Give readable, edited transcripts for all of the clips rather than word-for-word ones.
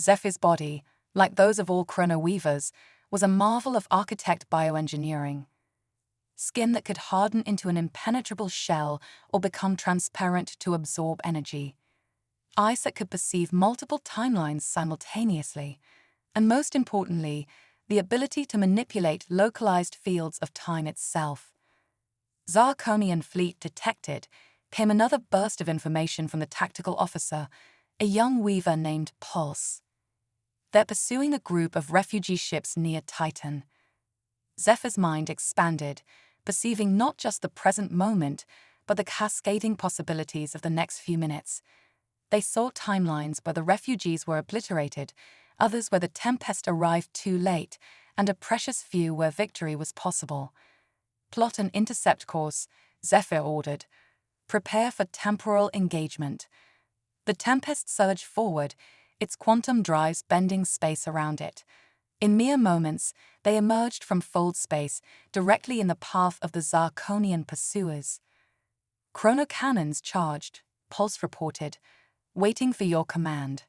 Zephyr's body, like those of all chrono-weavers, was a marvel of architect bioengineering. Skin that could harden into an impenetrable shell or become transparent to absorb energy. Eyes that could perceive multiple timelines simultaneously. And most importantly, the ability to manipulate localized fields of time itself. Zarkonian fleet detected came another burst of information from the tactical officer, a young weaver named Pulse. They're pursuing a group of refugee ships near Titan. Zephyr's mind expanded, perceiving not just the present moment, but the cascading possibilities of the next few minutes. They saw timelines where the refugees were obliterated, others where the Tempest arrived too late, and a precious few where victory was possible. Plot an intercept course, Zephyr ordered. Prepare for temporal engagement. The Tempest surged forward, its quantum drives bending space around it. In mere moments, they emerged from fold space, directly in the path of the Zarkonian pursuers. Chronocannons charged, Pulse reported, waiting for your command.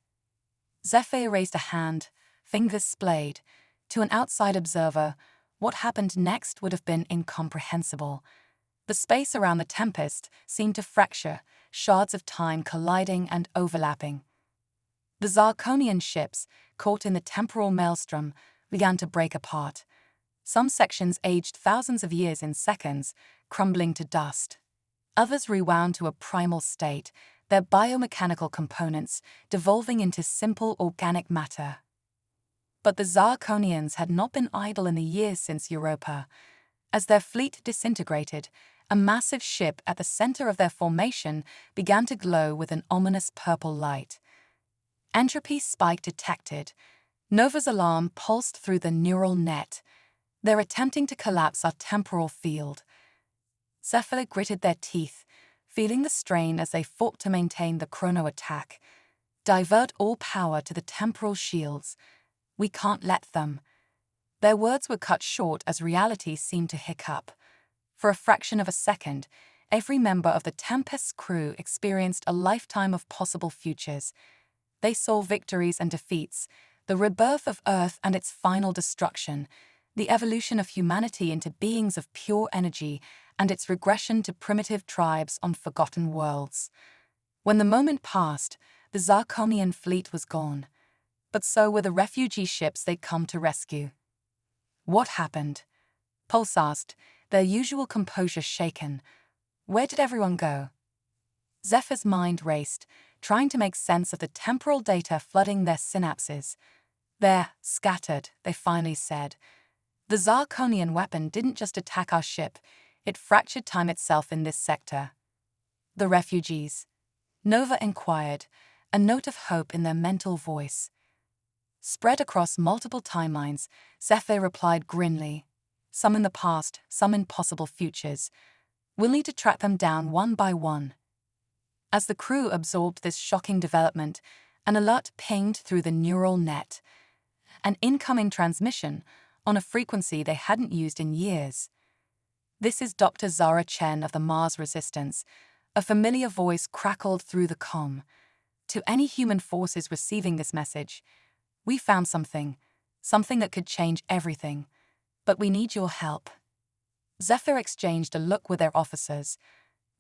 Zephyr raised a hand, fingers splayed. To an outside observer, what happened next would have been incomprehensible. The space around the Tempest seemed to fracture, shards of time colliding and overlapping. The Zarkonian ships, caught in the temporal maelstrom, began to break apart. Some sections aged thousands of years in seconds, crumbling to dust. Others rewound to a primal state, their biomechanical components devolving into simple organic matter. But the Zarkonians had not been idle in the years since Europa. As their fleet disintegrated, a massive ship at the center of their formation began to glow with an ominous purple light. Entropy spike detected. Nova's alarm pulsed through the neural net. They're attempting to collapse our temporal field. Zephyr gritted their teeth, feeling the strain as they fought to maintain the chrono attack. Divert all power to the temporal shields. We can't let them. Their words were cut short as reality seemed to hiccup. For a fraction of a second, every member of the Tempest's crew experienced a lifetime of possible futures. They saw victories and defeats, the rebirth of Earth and its final destruction, the evolution of humanity into beings of pure energy, and its regression to primitive tribes on forgotten worlds. When the moment passed, the Zarkonian fleet was gone. But so were the refugee ships they'd come to rescue. What happened? Pulse asked, their usual composure shaken. Where did everyone go? Zephyr's mind raced, trying to make sense of the temporal data flooding their synapses. They're scattered, they finally said. The Zarkonian weapon didn't just attack our ship, it fractured time itself in this sector. The refugees? Nova inquired, a note of hope in their mental voice. Spread across multiple timelines, Zephyr replied grimly. Some in the past, some in possible futures. We'll need to track them down one by one. As the crew absorbed this shocking development, an alert pinged through the neural net. An incoming transmission on a frequency they hadn't used in years. This is Dr. Zara Chen of the Mars Resistance. A familiar voice crackled through the comm. To any human forces receiving this message, we found something that could change everything. But we need your help. Zephyr exchanged a look with their officers.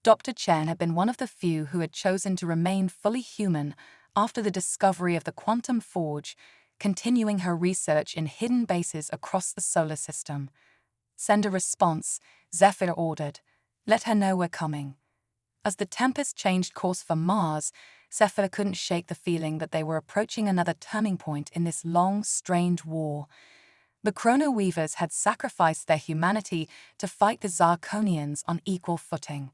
Dr. Chen had been one of the few who had chosen to remain fully human after the discovery of the quantum forge, continuing her research in hidden bases across the solar system. Send a response, Zephyr ordered. Let her know we're coming. As the Tempest changed course for Mars, Zephyr couldn't shake the feeling that they were approaching another turning point in this long, strange war. The Chrono Weavers had sacrificed their humanity to fight the Zarkonians on equal footing.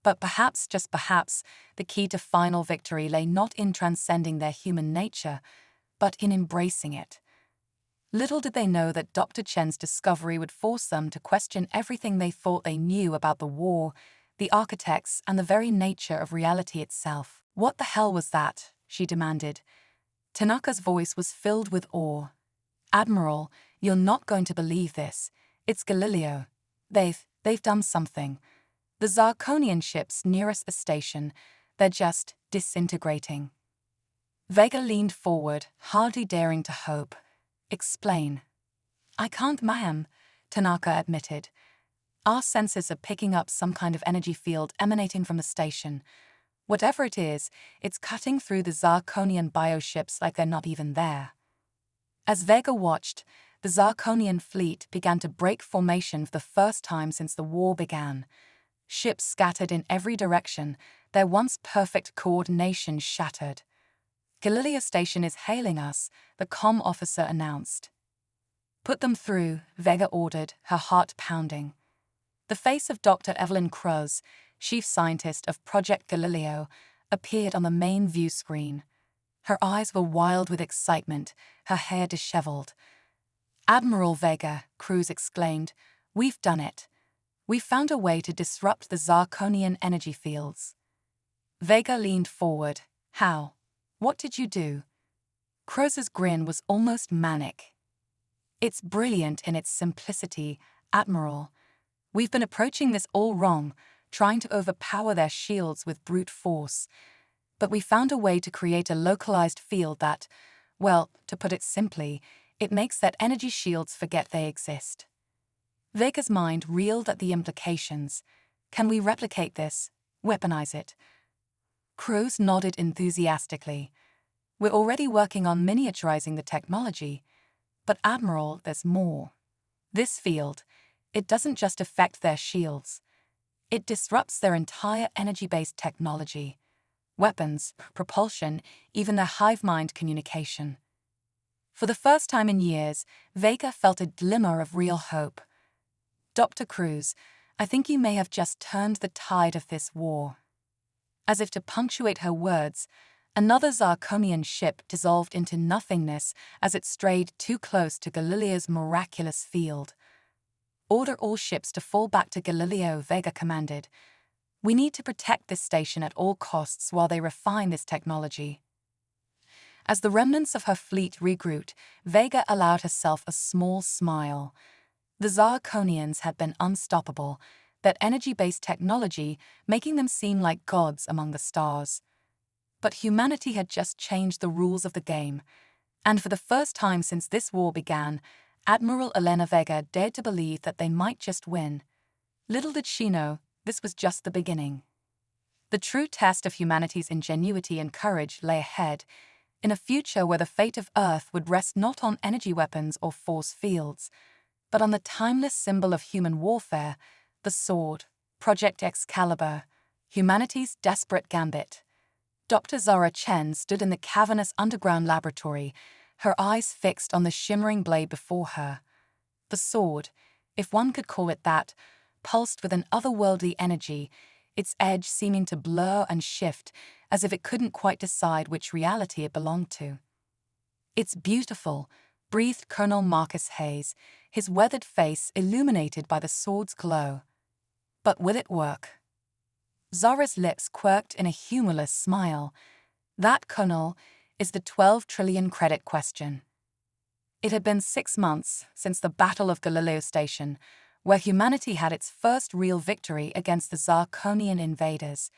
But perhaps, just perhaps, the key to final victory lay not in transcending their human nature, but in embracing it. Little did they know that Dr. Chen's discovery would force them to question everything they thought they knew about the war, the architects, and the very nature of reality itself. What the hell was that? She demanded. Tanaka's voice was filled with awe. Admiral, you're not going to believe this. It's Galileo. They've done something. The Zarkonian ships nearest the station, they're just disintegrating. Vega leaned forward, hardly daring to hope. Explain. I can't, ma'am, Tanaka admitted. Our sensors are picking up some kind of energy field emanating from the station. Whatever it is, it's cutting through the Zarkonian bioships like they're not even there. As Vega watched, the Zarkonian fleet began to break formation for the first time since the war began. Ships scattered in every direction, their once perfect coordination shattered. Galileo Station is hailing us, the comm officer announced. Put them through, Vega ordered, her heart pounding. The face of Dr. Evelyn Krause, chief scientist of Project Galileo, appeared on the main view screen. Her eyes were wild with excitement, her hair disheveled. Admiral Vega, Krause exclaimed, we've done it. We've found a way to disrupt the Zarkonian energy fields. Vega leaned forward. How? What did you do? Krause's grin was almost manic. It's brilliant in its simplicity, Admiral. We've been approaching this all wrong, trying to overpower their shields with brute force. But we found a way to create a localized field that, well, to put it simply, it makes that energy shields forget they exist. Vega's mind reeled at the implications. Can we replicate this? Weaponize it? Krause nodded enthusiastically. We're already working on miniaturizing the technology. But Admiral, there's more. This field, it doesn't just affect their shields. It disrupts their entire energy-based technology. Weapons, propulsion, even their hive-mind communication. For the first time in years, Vega felt a glimmer of real hope. Dr. Krause, I think you may have just turned the tide of this war. As if to punctuate her words, another Zarkonian ship dissolved into nothingness as it strayed too close to Galileo's miraculous field. Order all ships to fall back to Galileo, Vega commanded. We need to protect this station at all costs while they refine this technology. As the remnants of her fleet regrouped, Vega allowed herself a small smile. The Zarkonians had been unstoppable, that energy-based technology making them seem like gods among the stars. But humanity had just changed the rules of the game, and for the first time since this war began, Admiral Elena Vega dared to believe that they might just win. Little did she know, this was just the beginning. The true test of humanity's ingenuity and courage lay ahead, in a future where the fate of Earth would rest not on energy weapons or force fields, but on the timeless symbol of human warfare, the sword, Project Excalibur, humanity's desperate gambit. Dr. Zara Chen stood in the cavernous underground laboratory, her eyes fixed on the shimmering blade before her. The sword, if one could call it that, pulsed with an otherworldly energy, its edge seeming to blur and shift as if it couldn't quite decide which reality it belonged to. It's beautiful, breathed Colonel Marcus Hayes, his weathered face illuminated by the sword's glow. But will it work? Zara's lips quirked in a humorless smile. That, Colonel, is the 12 trillion credit question. It had been 6 months since the Battle of Galileo Station, where humanity had its first real victory against the Zarkonian invaders.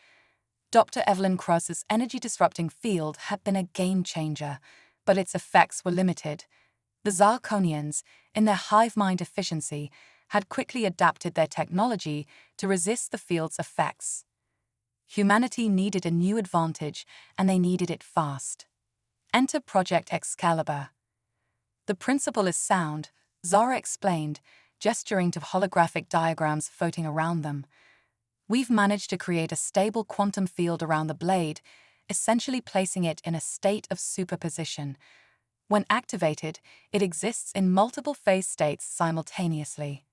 Dr. Evelyn Krause's energy-disrupting field had been a game-changer, but its effects were limited. The Zarkonians, in their hive-mind efficiency, had quickly adapted their technology to resist the field's effects. Humanity needed a new advantage, and they needed it fast. Enter Project Excalibur. The principle is sound, Zara explained, gesturing to holographic diagrams floating around them. We've managed to create a stable quantum field around the blade, essentially placing it in a state of superposition. When activated, it exists in multiple phase states simultaneously.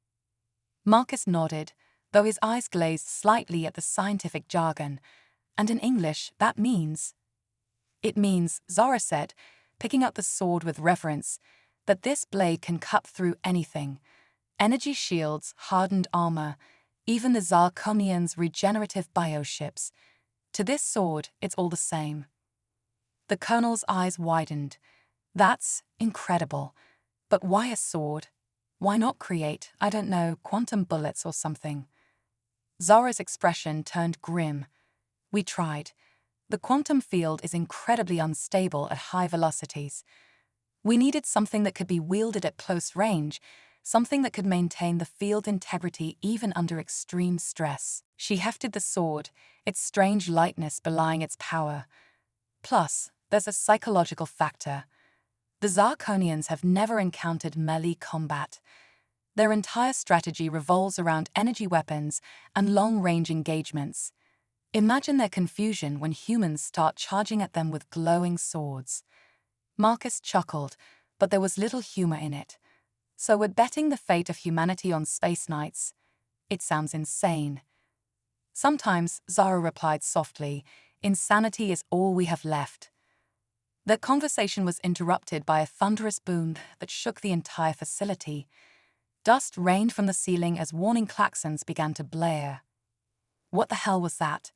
Marcus nodded, though his eyes glazed slightly at the scientific jargon. And in English, that means... It means, Zara said, picking up the sword with reverence, that this blade can cut through anything. Energy shields, hardened armor, even the Zarkonians' regenerative bioships. To this sword, it's all the same. The Colonel's eyes widened. That's incredible. But why a sword? Why not create, I don't know, quantum bullets or something? Zara's expression turned grim. We tried. The quantum field is incredibly unstable at high velocities. We needed something that could be wielded at close range, something that could maintain the field integrity even under extreme stress. She hefted the sword, its strange lightness belying its power. Plus, there's a psychological factor. The Zarkonians have never encountered melee combat. Their entire strategy revolves around energy weapons and long-range engagements. Imagine their confusion when humans start charging at them with glowing swords. Marcus chuckled, but there was little humor in it. So we're betting the fate of humanity on space knights? It sounds insane. Sometimes, Zara replied softly, insanity is all we have left. Their conversation was interrupted by a thunderous boom that shook the entire facility. Dust rained from the ceiling as warning klaxons began to blare. What the hell was that?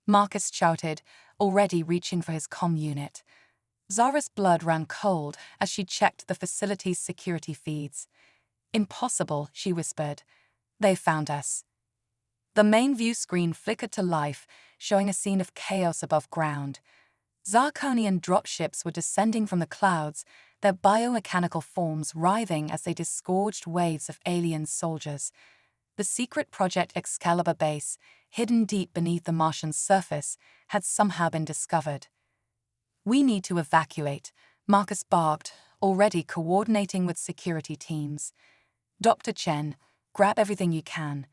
Marcus shouted, already reaching for his comm unit. Zara's blood ran cold as she checked the facility's security feeds. Impossible, she whispered. They found us. The main view screen flickered to life, showing a scene of chaos above ground. Zarkonian dropships were descending from the clouds, their biomechanical forms writhing as they disgorged waves of alien soldiers. The secret Project Excalibur base, hidden deep beneath the Martian surface, had somehow been discovered. We need to evacuate, Marcus barbed, already coordinating with security teams. Dr. Chen, grab everything you can.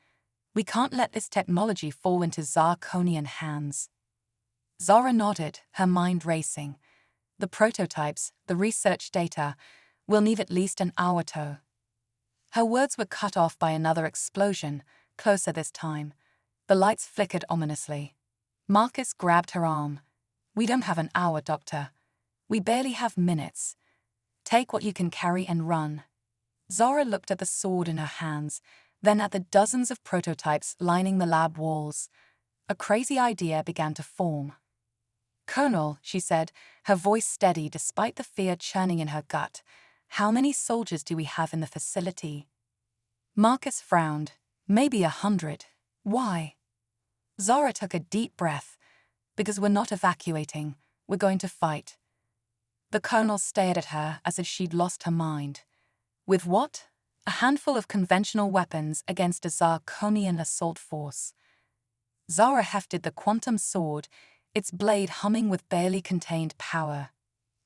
We can't let this technology fall into Zarkonian hands. Zara nodded, her mind racing. The prototypes, the research data, will need at least an hour to. Her words were cut off by another explosion, closer this time. The lights flickered ominously. Marcus grabbed her arm. We don't have an hour, Doctor. We barely have minutes. Take what you can carry and run. Zara looked at the sword in her hands, then at the dozens of prototypes lining the lab walls. A crazy idea began to form. Colonel, she said, her voice steady despite the fear churning in her gut, how many soldiers do we have in the facility? Marcus frowned. Maybe 100. Why? Zara took a deep breath. Because we're not evacuating, we're going to fight. The colonel stared at her as if she'd lost her mind. With what? A handful of conventional weapons against a Zarkonian assault force. Zara hefted the quantum sword, its blade humming with barely contained power.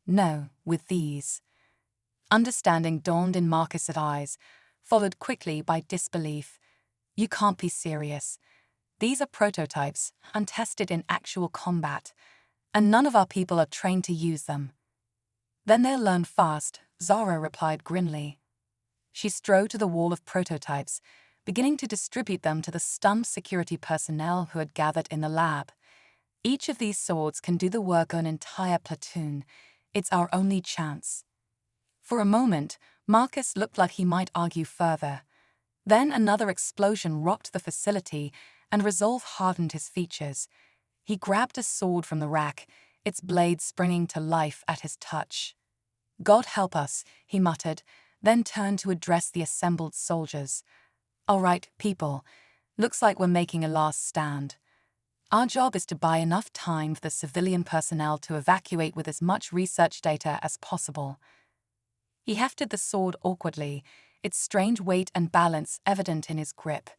No, with these. Understanding dawned in Marcus's eyes, followed quickly by disbelief. You can't be serious. These are prototypes, untested in actual combat, and none of our people are trained to use them. Then they'll learn fast, Zara replied grimly. She strode to the wall of prototypes, beginning to distribute them to the stunned security personnel who had gathered in the lab. Each of these swords can do the work of an entire platoon. It's our only chance. For a moment, Marcus looked like he might argue further. Then another explosion rocked the facility, and resolve hardened his features. He grabbed a sword from the rack, its blade springing to life at his touch. God help us, he muttered, then turned to address the assembled soldiers. All right, people, looks like we're making a last stand. Our job is to buy enough time for the civilian personnel to evacuate with as much research data as possible. He hefted the sword awkwardly, its strange weight and balance evident in his grip.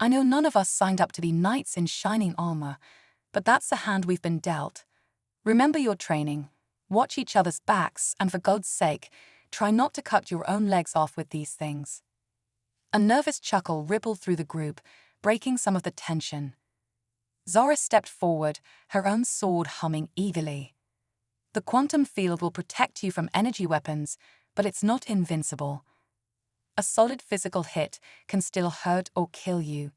I know none of us signed up to be knights in shining armor, but that's the hand we've been dealt. Remember your training. Watch each other's backs, and for God's sake, try not to cut your own legs off with these things. A nervous chuckle rippled through the group, breaking some of the tension. Zara stepped forward, her own sword humming eagerly. The quantum field will protect you from energy weapons, but it's not invincible. A solid physical hit can still hurt or kill you.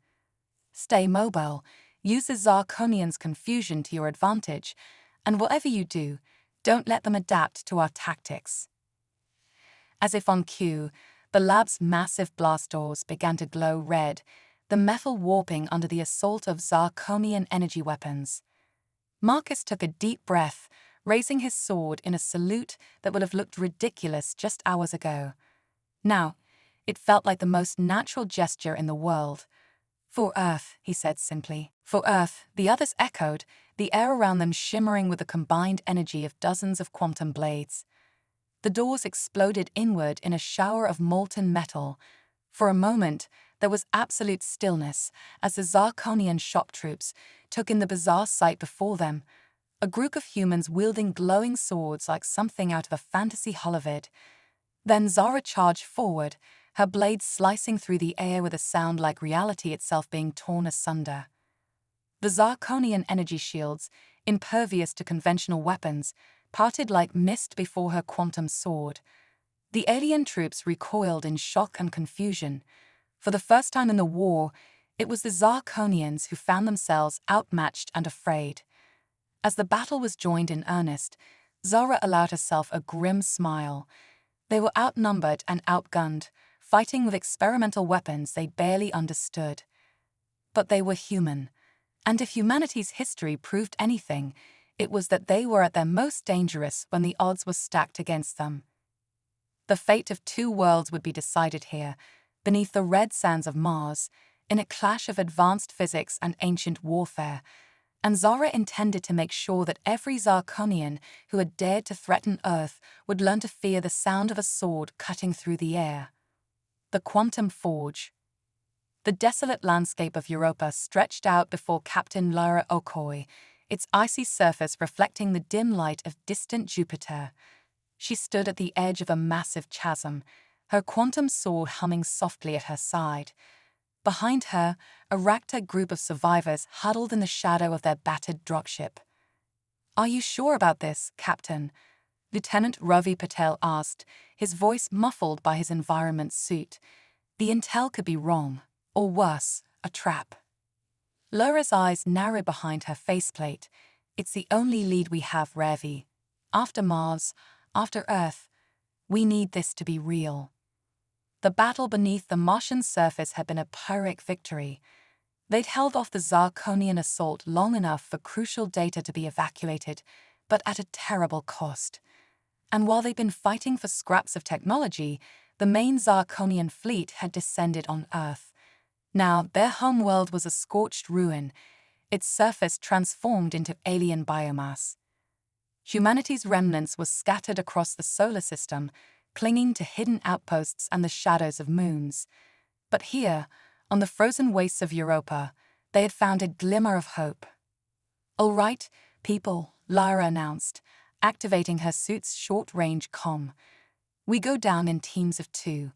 Stay mobile, use the Zarkonians' confusion to your advantage, and whatever you do, don't let them adapt to our tactics. As if on cue, the lab's massive blast doors began to glow red, the metal warping under the assault of Zarkonian energy weapons. Marcus took a deep breath, raising his sword in a salute that would have looked ridiculous just hours ago. Now, it felt like the most natural gesture in the world. For Earth, he said simply. For Earth, the others echoed, the air around them shimmering with the combined energy of dozens of quantum blades. The doors exploded inward in a shower of molten metal. For a moment, there was absolute stillness as the Zarkonian shock troops took in the bizarre sight before them, a group of humans wielding glowing swords like something out of a fantasy holovid. Then Zara charged forward, her blades slicing through the air with a sound like reality itself being torn asunder. The Zarkonian energy shields, impervious to conventional weapons, parted like mist before her quantum sword. The alien troops recoiled in shock and confusion. For the first time in the war, it was the Zarkonians who found themselves outmatched and afraid. As the battle was joined in earnest, Zara allowed herself a grim smile. They were outnumbered and outgunned, fighting with experimental weapons they barely understood. But they were human, and if humanity's history proved anything, it was that they were at their most dangerous when the odds were stacked against them. The fate of two worlds would be decided here, beneath the red sands of Mars, in a clash of advanced physics and ancient warfare, and Zara intended to make sure that every Zarkonian who had dared to threaten Earth would learn to fear the sound of a sword cutting through the air. The Quantum Forge. The desolate landscape of Europa stretched out before Captain Lyra Okoye, its icy surface reflecting the dim light of distant Jupiter. She stood at the edge of a massive chasm, her quantum sword humming softly at her side. Behind her, a ragtag group of survivors huddled in the shadow of their battered dropship. "Are you sure about this, Captain?" Lieutenant Ravi Patel asked, his voice muffled by his environment suit. The intel could be wrong, or worse, a trap. Lyra's eyes narrowed behind her faceplate. "It's the only lead we have, Ravi. After Mars, after Earth, we need this to be real." The battle beneath the Martian surface had been a Pyrrhic victory. They'd held off the Zarkonian assault long enough for crucial data to be evacuated, but at a terrible cost. And while they'd been fighting for scraps of technology, the main Zarkonian fleet had descended on Earth. Now, their homeworld was a scorched ruin, its surface transformed into alien biomass. Humanity's remnants were scattered across the solar system, clinging to hidden outposts and the shadows of moons. But here, on the frozen wastes of Europa, they had found a glimmer of hope. "All right, people," Lyra announced, activating her suit's short-range comm. "We go down in teams of 2.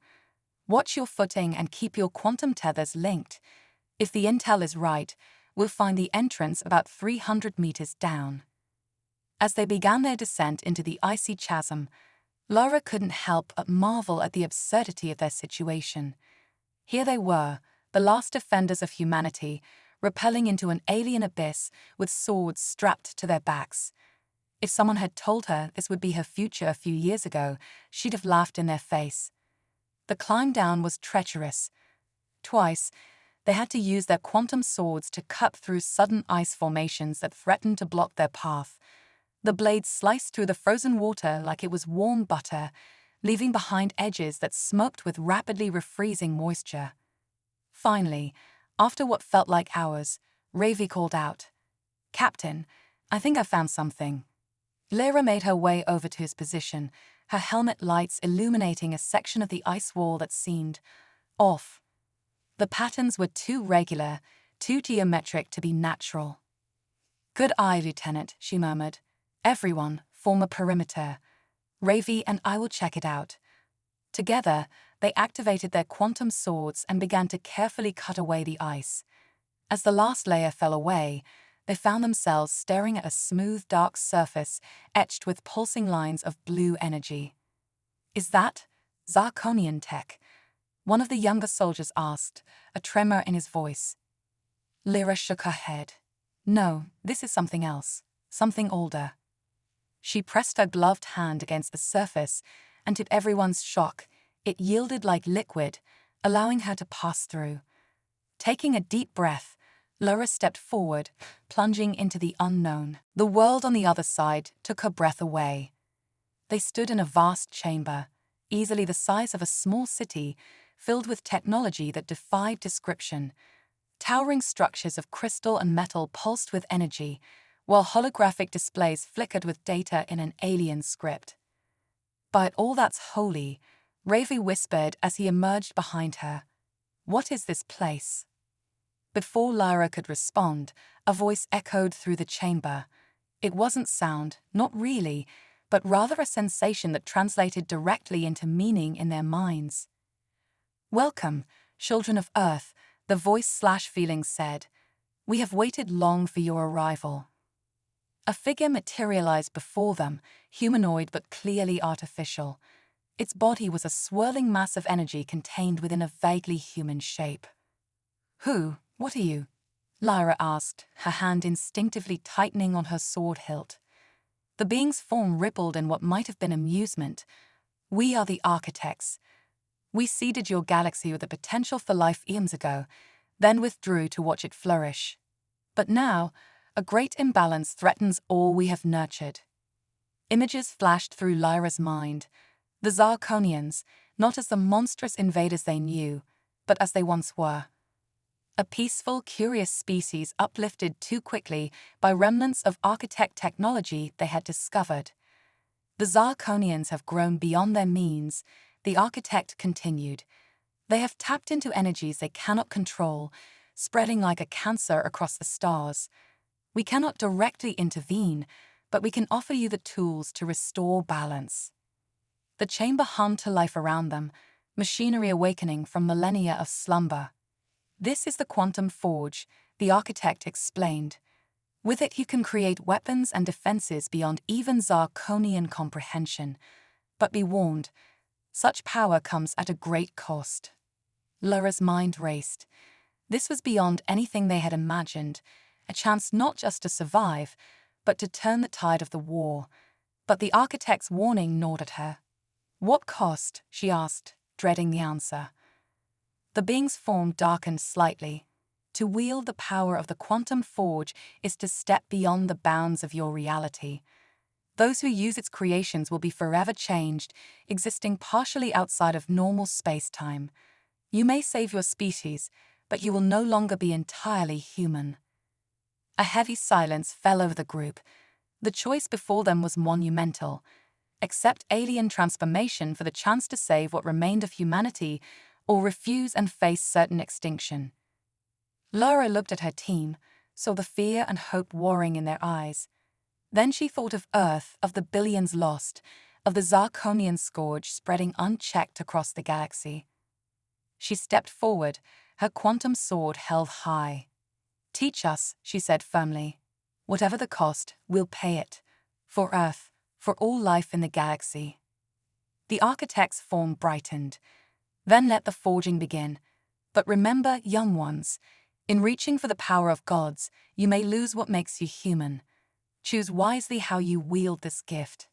Watch your footing and keep your quantum tethers linked. If the intel is right, we'll find the entrance about 300 meters down." As they began their descent into the icy chasm, Lyra couldn't help but marvel at the absurdity of their situation. Here they were, the last defenders of humanity, rappelling into an alien abyss with swords strapped to their backs. If someone had told her this would be her future a few years ago, she'd have laughed in their face. The climb down was treacherous. Twice, they had to use their quantum swords to cut through sudden ice formations that threatened to block their path. The blades sliced through the frozen water like it was warm butter, leaving behind edges that smoked with rapidly refreezing moisture. Finally, after what felt like hours, Ravi called out, "Captain, I think I found something." Lyra made her way over to his position, her helmet lights illuminating a section of the ice wall that seemed off. The patterns were too regular, too geometric to be natural. "Good eye, Lieutenant," she murmured. "Everyone, form a perimeter. Ravi and I will check it out." Together, they activated their quantum swords and began to carefully cut away the ice. As the last layer fell away, they found themselves staring at a smooth, dark surface etched with pulsing lines of blue energy. "Is that Zarkonian tech?" one of the younger soldiers asked, a tremor in his voice. Lyra shook her head. "No, this is something else, something older." She pressed her gloved hand against the surface, and to everyone's shock, it yielded like liquid, allowing her to pass through. Taking a deep breath, Lyra stepped forward, plunging into the unknown. The world on the other side took her breath away. They stood in a vast chamber, easily the size of a small city, filled with technology that defied description. Towering structures of crystal and metal pulsed with energy, while holographic displays flickered with data in an alien script. "By all that's holy," Ravi whispered as he emerged behind her. "What is this place?" Before Lyra could respond, a voice echoed through the chamber. It wasn't sound, not really, but rather a sensation that translated directly into meaning in their minds. "Welcome, children of Earth," the voice/feeling said. "We have waited long for your arrival." A figure materialized before them, humanoid but clearly artificial. Its body was a swirling mass of energy contained within a vaguely human shape. What are you?" Lyra asked, her hand instinctively tightening on her sword hilt. The being's form rippled in what might have been amusement. "We are the architects. We seeded your galaxy with the potential for life eons ago, then withdrew to watch it flourish. But now, a great imbalance threatens all we have nurtured." Images flashed through Lyra's mind. The Zarkonians, not as the monstrous invaders they knew, but as they once were. A peaceful, curious species uplifted too quickly by remnants of architect technology they had discovered. "The Zarkonians have grown beyond their means," the architect continued. "They have tapped into energies they cannot control, spreading like a cancer across the stars. We cannot directly intervene, but we can offer you the tools to restore balance." The chamber hummed to life around them, machinery awakening from millennia of slumber. "This is the quantum forge," the architect explained. "With it you can create weapons and defenses beyond even Zarkonian comprehension. But be warned, such power comes at a great cost." Lyra's mind raced. This was beyond anything they had imagined, a chance not just to survive, but to turn the tide of the war. But the architect's warning gnawed at her. "What cost?" she asked, dreading the answer. The being's form darkened slightly. "To wield the power of the quantum forge is to step beyond the bounds of your reality. Those who use its creations will be forever changed, existing partially outside of normal space-time. You may save your species, but you will no longer be entirely human." A heavy silence fell over the group. The choice before them was monumental. Accept alien transformation for the chance to save what remained of humanity, or refuse and face certain extinction. Lyra looked at her team, saw the fear and hope warring in their eyes. Then she thought of Earth, of the billions lost, of the Zarkonian scourge spreading unchecked across the galaxy. She stepped forward, her quantum sword held high. "Teach us," she said firmly. "Whatever the cost, we'll pay it. For Earth, for all life in the galaxy." The architect's form brightened. "Then let the forging begin. But remember, young ones, in reaching for the power of gods, you may lose what makes you human. Choose wisely how you wield this gift."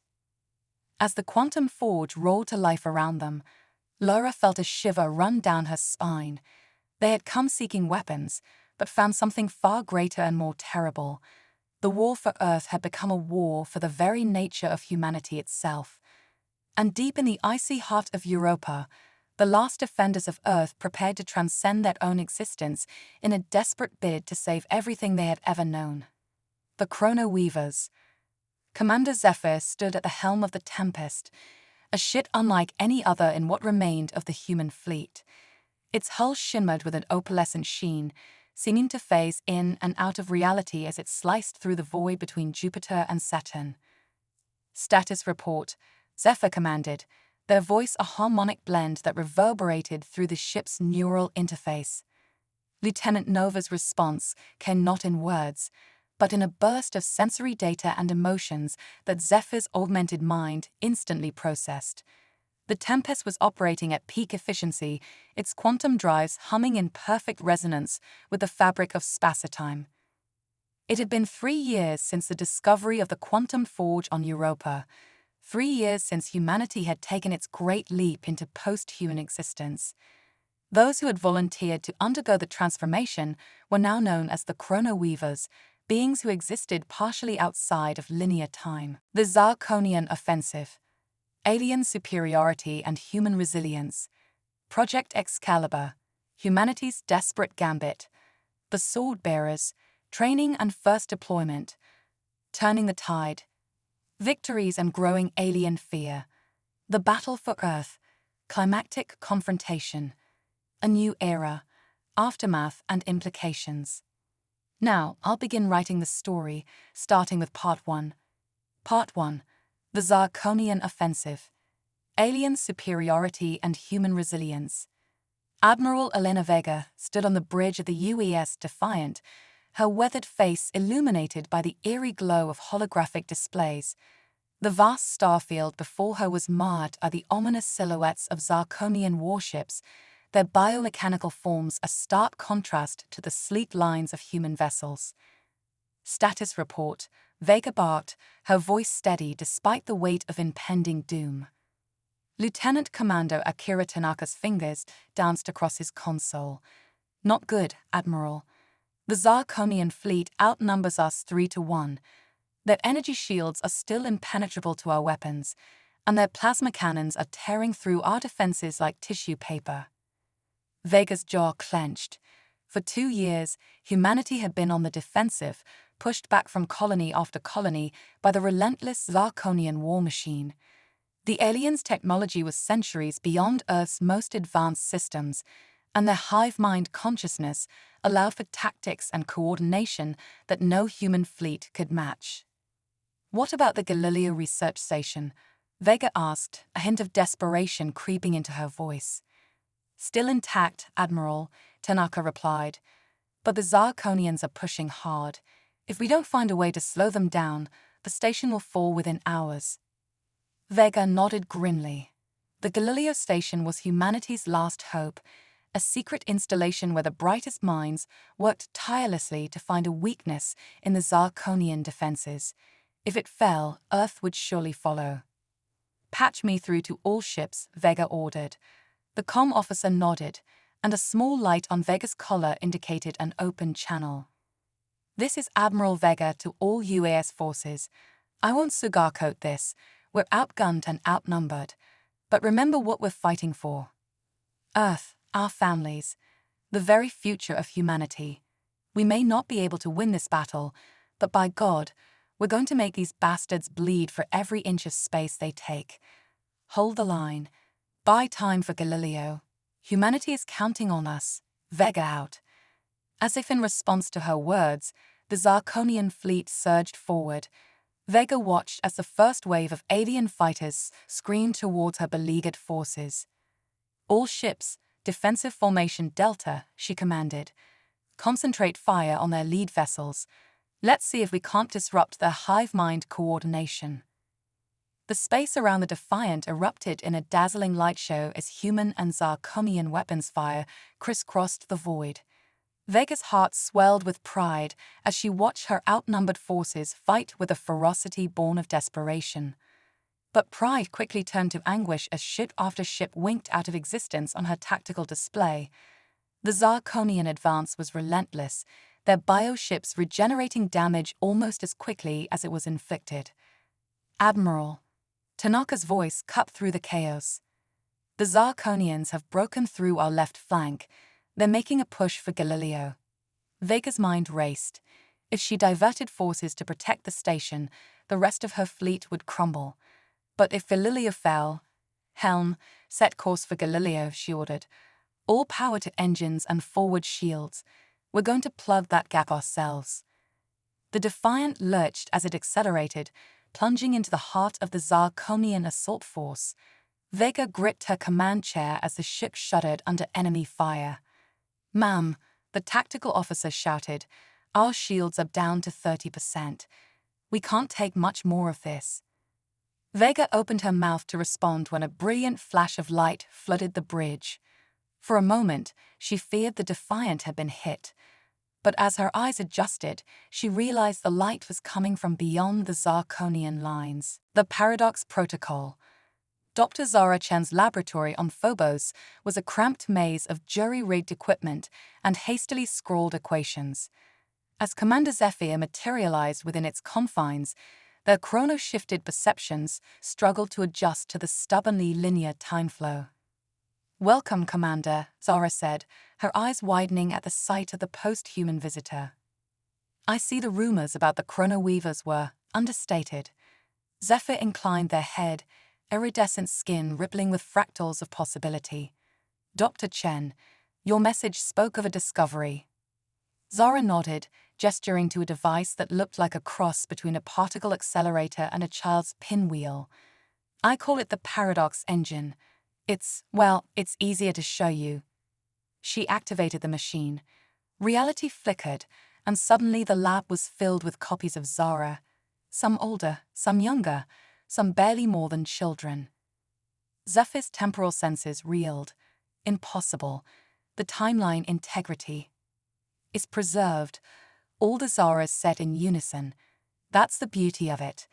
As the quantum forge rolled to life around them, Lyra felt a shiver run down her spine. They had come seeking weapons, but found something far greater and more terrible. The war for Earth had become a war for the very nature of humanity itself. And deep in the icy heart of Europa, the last defenders of Earth prepared to transcend their own existence in a desperate bid to save everything they had ever known. The Chrono Weavers. Commander Zephyr stood at the helm of the Tempest, a ship unlike any other in what remained of the human fleet. Its hull shimmered with an opalescent sheen, seeming to phase in and out of reality as it sliced through the void between Jupiter and Saturn. "Status report," Zephyr commanded, their voice a harmonic blend that reverberated through the ship's neural interface. Lieutenant Nova's response came not in words, but in a burst of sensory data and emotions that Zephyr's augmented mind instantly processed. The Tempest was operating at peak efficiency, its quantum drives humming in perfect resonance with the fabric of spacetime. It had been 3 years since the discovery of the quantum forge on Europa, 3 years since humanity had taken its great leap into post-human existence. Those who had volunteered to undergo the transformation were now known as the Chrono Weavers, beings who existed partially outside of linear time. The Zarkonian Offensive. Alien Superiority and Human Resilience. Project Excalibur. Humanity's Desperate Gambit. The sword bearers, training and first deployment, turning the tide, victories and growing alien fear, the battle for Earth, climactic confrontation, a new era, aftermath and implications. Now, I'll begin writing the story, starting with Part 1. Part 1. The Zarkonian Offensive. Alien Superiority and Human Resilience. Admiral Elena Vega stood on the bridge of the UES Defiant, her weathered face illuminated by the eerie glow of holographic displays. The vast starfield before her was marred by the ominous silhouettes of Zarkonian warships, their biomechanical forms a stark contrast to the sleek lines of human vessels. Status report, Vega barked, her voice steady despite the weight of impending doom. Lieutenant Commander Akira Tanaka's fingers danced across his console. Not good, Admiral. The Zarkonian fleet outnumbers us 3-1. Their energy shields are still impenetrable to our weapons, and their plasma cannons are tearing through our defenses like tissue paper. Vega's jaw clenched. For 2 years, humanity had been on the defensive, pushed back from colony after colony by the relentless Zarkonian war machine. The aliens' technology was centuries beyond Earth's most advanced systems, and their hive-mind consciousness allowed for tactics and coordination that no human fleet could match. What about the Galileo research station? Vega asked, a hint of desperation creeping into her voice. Still intact, Admiral, Tanaka replied. But the Zarkonians are pushing hard. If we don't find a way to slow them down, the station will fall within hours. Vega nodded grimly. The Galileo station was humanity's last hope, a secret installation where the brightest minds worked tirelessly to find a weakness in the Zarkonian defenses. If it fell, Earth would surely follow. Patch me through to all ships, Vega ordered. The comm officer nodded, and a small light on Vega's collar indicated an open channel. This is Admiral Vega to all UAS forces. I won't sugarcoat this. We're outgunned and outnumbered. But remember what we're fighting for. Earth, our families, the very future of humanity. We may not be able to win this battle, but by God, we're going to make these bastards bleed for every inch of space they take. Hold the line. Buy time for Galileo. Humanity is counting on us. Vega out. As if in response to her words, the Zarkonian fleet surged forward. Vega watched as the first wave of alien fighters screamed towards her beleaguered forces. All ships, defensive formation Delta, she commanded. Concentrate fire on their lead vessels. Let's see if we can't disrupt their hive-mind coordination. The space around the Defiant erupted in a dazzling light show as human and Zarkonian weapons fire crisscrossed the void. Vega's heart swelled with pride as she watched her outnumbered forces fight with a ferocity born of desperation. But pride quickly turned to anguish as ship after ship winked out of existence on her tactical display. The Zarkonian advance was relentless, their bioships regenerating damage almost as quickly as it was inflicted. Admiral. Tanaka's voice cut through the chaos. The Zarkonians have broken through our left flank. They're making a push for Galileo. Vega's mind raced. If she diverted forces to protect the station, the rest of her fleet would crumble. But if Galileo fell, helm, set course for Galileo, she ordered. All power to engines and forward shields. We're going to plug that gap ourselves. The Defiant lurched as it accelerated, plunging into the heart of the Zarkonian assault force. Vega gripped her command chair as the ship shuddered under enemy fire. Ma'am, the tactical officer shouted, our shields are down to 30%. We can't take much more of this. Vega opened her mouth to respond when a brilliant flash of light flooded the bridge. For a moment, she feared the Defiant had been hit. But as her eyes adjusted, she realized the light was coming from beyond the Zarkonian lines. The Paradox Protocol. Dr. Zara Chen's laboratory on Phobos was a cramped maze of jury-rigged equipment and hastily scrawled equations. As Commander Zephyr materialized within its confines, their chrono-shifted perceptions struggled to adjust to the stubbornly linear time flow. "Welcome, Commander," Zara said, her eyes widening at the sight of the post-human visitor. "I see the rumors about the chrono-weavers were understated." Zephyr inclined their head, iridescent skin rippling with fractals of possibility. "Dr. Chen, your message spoke of a discovery." Zara nodded, gesturing to a device that looked like a cross between a particle accelerator and a child's pinwheel. "I call it the paradox engine. It's easier to show you." She activated the machine. Reality flickered, and suddenly the lab was filled with copies of Zara. Some older, some younger, some barely more than children. Zephyr's temporal senses reeled. Impossible. The timeline integrity is preserved. All the Zaras set in unison. That's the beauty of it.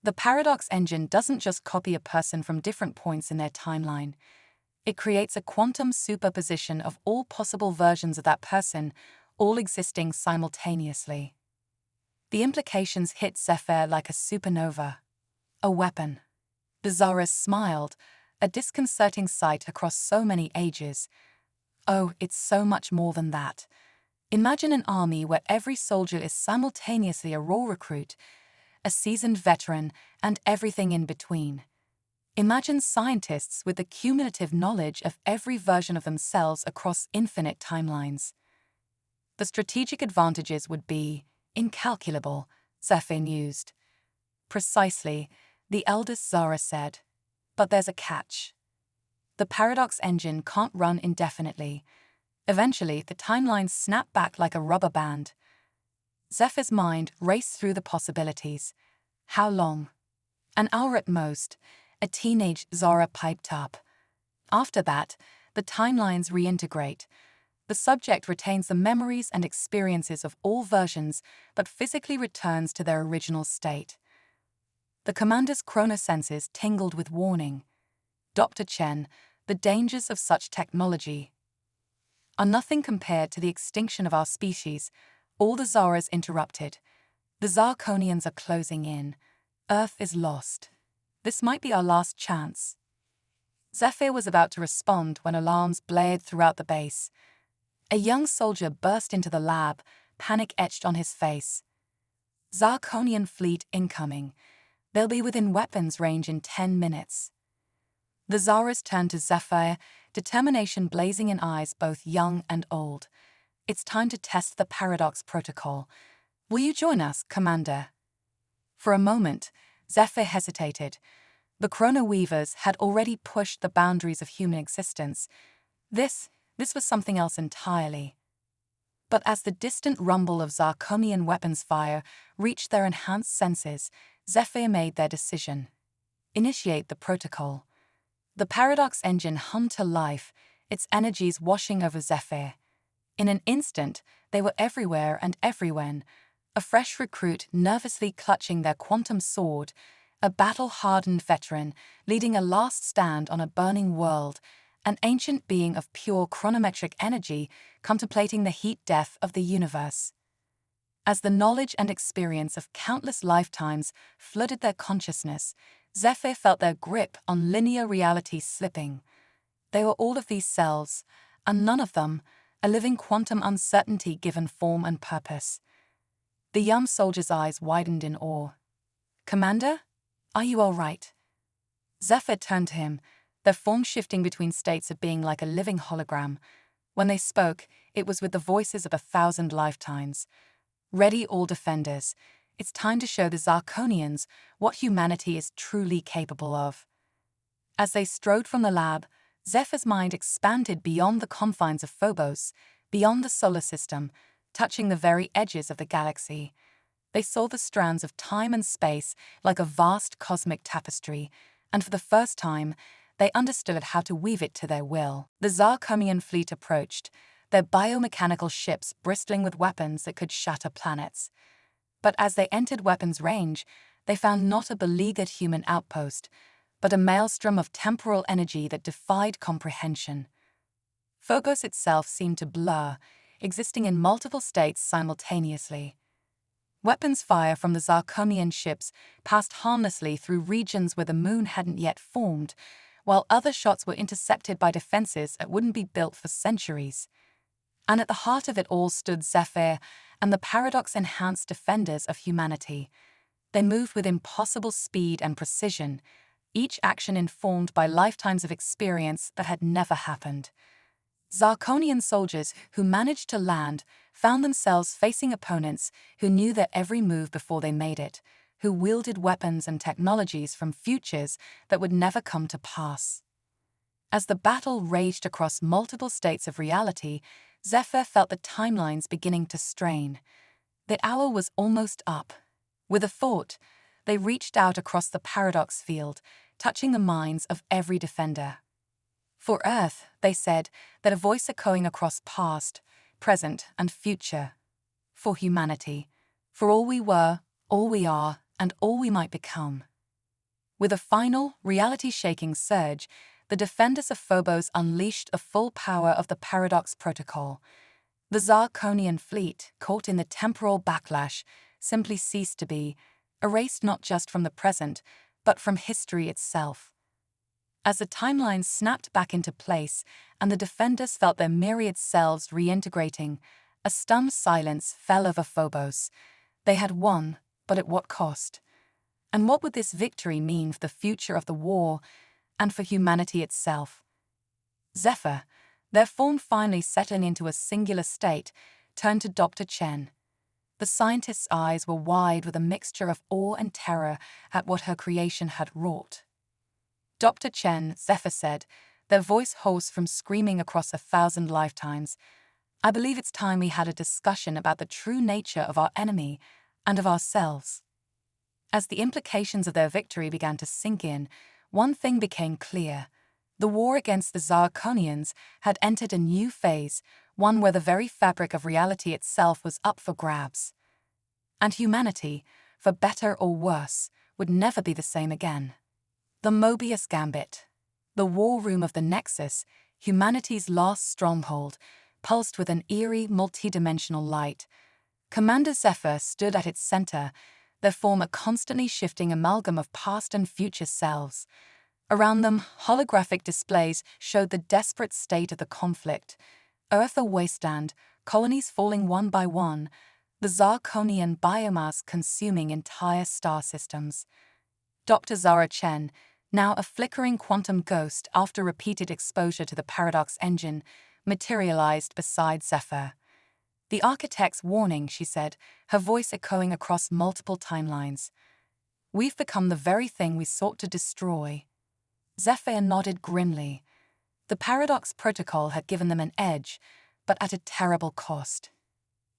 The paradox engine doesn't just copy a person from different points in their timeline. It creates a quantum superposition of all possible versions of that person, all existing simultaneously. The implications hit Zephyr like a supernova. A weapon. The Zaras smiled, a disconcerting sight across so many ages. "Oh, it's so much more than that. Imagine an army where every soldier is simultaneously a raw recruit, a seasoned veteran, and everything in between. Imagine scientists with the cumulative knowledge of every version of themselves across infinite timelines. The strategic advantages would be incalculable," Zephyr mused. "Precisely," the eldest Zara said. "But there's a catch. The paradox engine can't run indefinitely. Eventually, the timelines snap back like a rubber band." Zephyr's mind raced through the possibilities. "How long?" "An hour at most," a teenage Zara piped up. "After that, the timelines reintegrate. The subject retains the memories and experiences of all versions, but physically returns to their original state." The commander's chronosenses tingled with warning. "Dr. Chen, the dangers of such technology are nothing compared to the extinction of our species." All the Zaras interrupted. "The Zarkonians are closing in. Earth is lost. This might be our last chance." Zephyr was about to respond when alarms blared throughout the base. A young soldier burst into the lab, panic etched on his face. "Zarkonian fleet incoming. They'll be within weapons range in 10 minutes." The Zaras turned to Zephyr, determination blazing in eyes both young and old. "It's time to test the paradox protocol. Will you join us, Commander?" For a moment, Zephyr hesitated. The chrono-weavers had already pushed the boundaries of human existence. This was something else entirely. But as the distant rumble of Zarkonian weapons fire reached their enhanced senses, Zephyr made their decision. Initiate the protocol. The paradox engine hummed to life, its energies washing over Zephyr. In an instant, they were everywhere and everywhen, a fresh recruit nervously clutching their quantum sword, a battle-hardened veteran leading a last stand on a burning world, an ancient being of pure chronometric energy contemplating the heat-death of the universe. As the knowledge and experience of countless lifetimes flooded their consciousness, Zephyr felt their grip on linear reality slipping. They were all of these cells, and none of them a living quantum uncertainty given form and purpose. The young soldier's eyes widened in awe. "Commander, are you all right?" Zephyr turned to him, their form shifting between states of being like a living hologram. When they spoke, it was with the voices of 1,000 lifetimes. "Ready, all defenders. It's time to show the Zarkonians what humanity is truly capable of." As they strode from the lab, Zephyr's mind expanded beyond the confines of Phobos, beyond the solar system, touching the very edges of the galaxy. They saw the strands of time and space like a vast cosmic tapestry, and for the first time, they understood how to weave it to their will. The Zarkonian fleet approached, their biomechanical ships bristling with weapons that could shatter planets. But as they entered weapons range, they found not a beleaguered human outpost, but a maelstrom of temporal energy that defied comprehension. Phobos itself seemed to blur, existing in multiple states simultaneously. Weapons fire from the Zarkonian ships passed harmlessly through regions where the moon hadn't yet formed, while other shots were intercepted by defenses that wouldn't be built for centuries. And at the heart of it all stood Zephyr and the paradox-enhanced defenders of humanity. They moved with impossible speed and precision, each action informed by lifetimes of experience that had never happened. Zarkonian soldiers who managed to land found themselves facing opponents who knew their every move before they made it, who wielded weapons and technologies from futures that would never come to pass. As the battle raged across multiple states of reality, Zephyr felt the timelines beginning to strain. The hour was almost up. With a thought, they reached out across the paradox field, touching the minds of every defender. For Earth, they said, that a voice echoing across past, present, and future. For humanity, for all we were, all we are, and all we might become. With a final, reality-shaking surge, the defenders of Phobos unleashed the full power of the Paradox Protocol. The Zarkonian fleet, caught in the temporal backlash, simply ceased to be, erased not just from the present, but from history itself. As the timelines snapped back into place and the defenders felt their myriad selves reintegrating, a stunned silence fell over Phobos. They had won, but at what cost? And what would this victory mean for the future of the war and for humanity itself? Zephyr, their form finally settling into a singular state, turned to Dr. Chen. The scientist's eyes were wide with a mixture of awe and terror at what her creation had wrought. Dr. Chen, Zephyr said, their voice hoarse from screaming across 1,000 lifetimes, I believe it's time we had a discussion about the true nature of our enemy and of ourselves. As the implications of their victory began to sink in, one thing became clear. The war against the Zarkonians had entered a new phase, one where the very fabric of reality itself was up for grabs. And humanity, for better or worse, would never be the same again. The Mobius Gambit, the war room of the Nexus, humanity's last stronghold, pulsed with an eerie, multidimensional light. Commander Zephyr stood at its center, their form a constantly shifting amalgam of past and future selves. Around them, holographic displays showed the desperate state of the conflict. Earth a wasteland, colonies falling one by one, the Zarkonian biomass consuming entire star systems. Dr. Zara Chen, now a flickering quantum ghost after repeated exposure to the paradox engine, materialized beside Zephyr. The architect's warning, she said, her voice echoing across multiple timelines. We've become the very thing we sought to destroy. Zephyr nodded grimly. The Paradox Protocol had given them an edge, but at a terrible cost.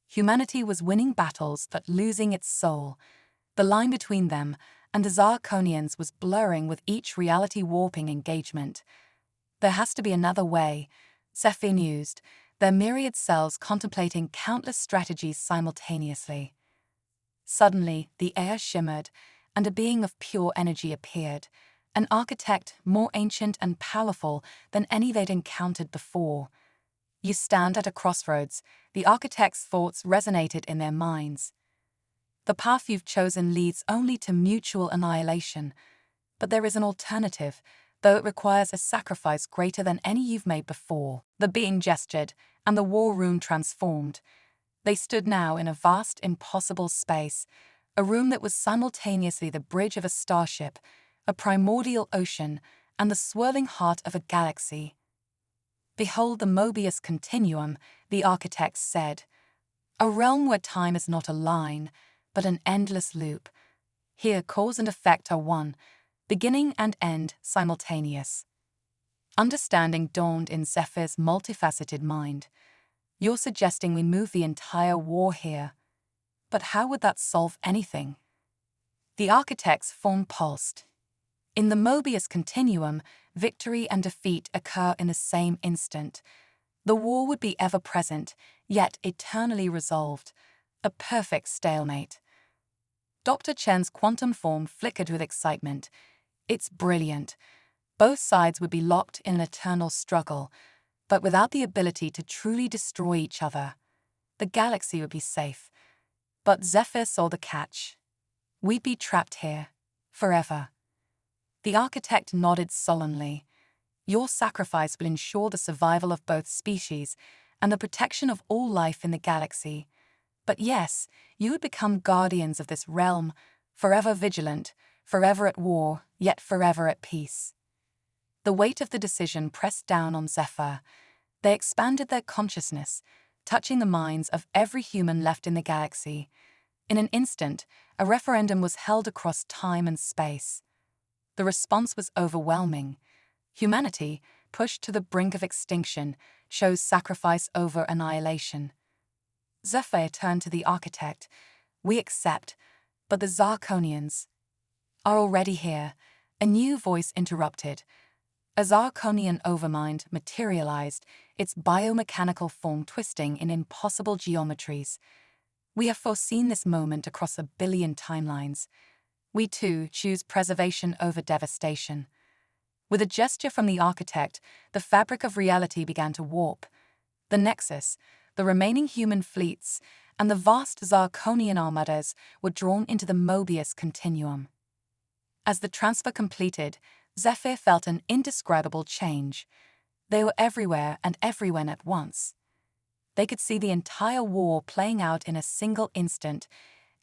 Humanity was winning battles but losing its soul. The line between them and the Zarkonians was blurring with each reality-warping engagement. There has to be another way, Zephyr mused, their myriad cells contemplating countless strategies simultaneously. Suddenly, the air shimmered, and a being of pure energy appeared, an architect more ancient and powerful than any they'd encountered before. You stand at a crossroads, the architect's thoughts resonated in their minds. The path you've chosen leads only to mutual annihilation, but there is an alternative, though it requires a sacrifice greater than any you've made before. The being gestured, and the war room transformed. They stood now in a vast, impossible space, a room that was simultaneously the bridge of a starship, a primordial ocean, and the swirling heart of a galaxy. Behold the Mobius continuum, the architect said. A realm where time is not a line, but an endless loop. Here cause and effect are one, beginning and end simultaneous. Understanding dawned in Zephyr's multifaceted mind. You're suggesting we move the entire war here. But how would that solve anything? The architect's form pulsed. In the Mobius continuum, victory and defeat occur in the same instant. The war would be ever-present, yet eternally resolved. A perfect stalemate. Dr. Chen's quantum form flickered with excitement. It's brilliant. Both sides would be locked in an eternal struggle, but without the ability to truly destroy each other. The galaxy would be safe. But Zephyr saw the catch. We'd be trapped here, forever. The architect nodded solemnly. Your sacrifice will ensure the survival of both species and the protection of all life in the galaxy. But yes, you would become guardians of this realm, forever vigilant, forever at war, yet forever at peace. The weight of the decision pressed down on Zephyr. They expanded their consciousness, touching the minds of every human left in the galaxy. In an instant, a referendum was held across time and space. The response was overwhelming. Humanity, pushed to the brink of extinction, chose sacrifice over annihilation. Zephyr turned to the architect. "We accept, but the Zarkonians are already here." A new voice interrupted. A Zarkonian overmind materialized, its biomechanical form twisting in impossible geometries. "We have foreseen this moment across 1 billion timelines. We too choose preservation over devastation." With a gesture from the architect, the fabric of reality began to warp. The Nexus, the remaining human fleets, and the vast Zarkonian armadas were drawn into the Mobius continuum. As the transfer completed, Zephyr felt an indescribable change. They were everywhere and everywhere at once. They could see the entire war playing out in a single instant,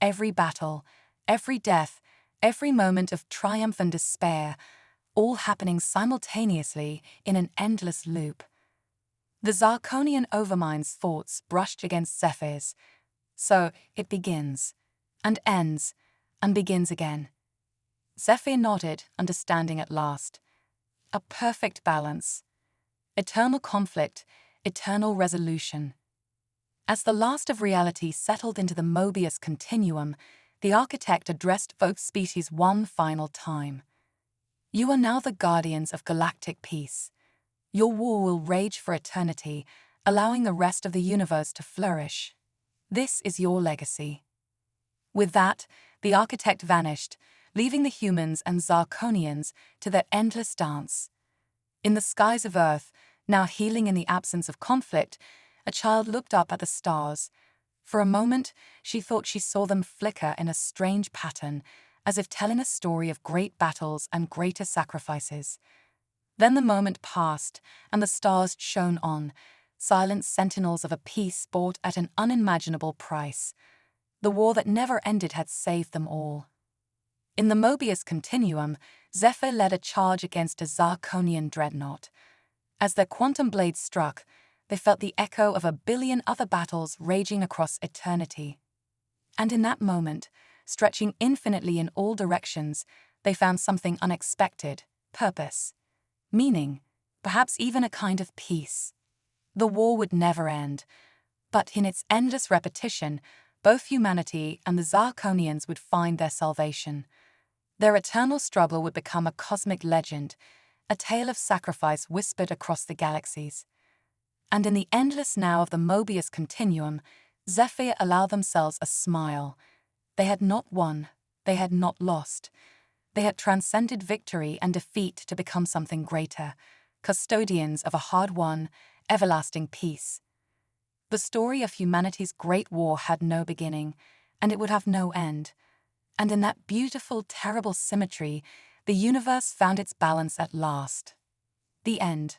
every battle, every death, every moment of triumph and despair, all happening simultaneously in an endless loop. The Zarkonian overmind's thoughts brushed against Zephyr's. So it begins, and ends, and begins again. Zephyr nodded, understanding at last. A perfect balance. Eternal conflict, eternal resolution. As the last of reality settled into the Mobius continuum, the architect addressed both species one final time. "You are now the guardians of galactic peace. Your war will rage for eternity, allowing the rest of the universe to flourish. This is your legacy." With that, the architect vanished, leaving the humans and Zarkonians to their endless dance. In the skies of Earth, now healing in the absence of conflict, a child looked up at the stars. For a moment, she thought she saw them flicker in a strange pattern, as if telling a story of great battles and greater sacrifices. Then the moment passed, and the stars shone on, silent sentinels of a peace bought at an unimaginable price. The war that never ended had saved them all. In the Mobius continuum, Zephyr led a charge against a Zarkonian dreadnought. As their quantum blades struck, they felt the echo of 1 billion other battles raging across eternity. And in that moment, stretching infinitely in all directions, they found something unexpected: purpose, meaning, perhaps even a kind of peace. The war would never end, but in its endless repetition, both humanity and the Zarkonians would find their salvation. Their eternal struggle would become a cosmic legend, a tale of sacrifice whispered across the galaxies. And in the endless now of the Mobius continuum, Zephyr allowed themselves a smile. They had not won, they had not lost. They had transcended victory and defeat to become something greater, custodians of a hard-won, everlasting peace. The story of humanity's great war had no beginning, and it would have no end. And in that beautiful, terrible symmetry, the universe found its balance at last. The end.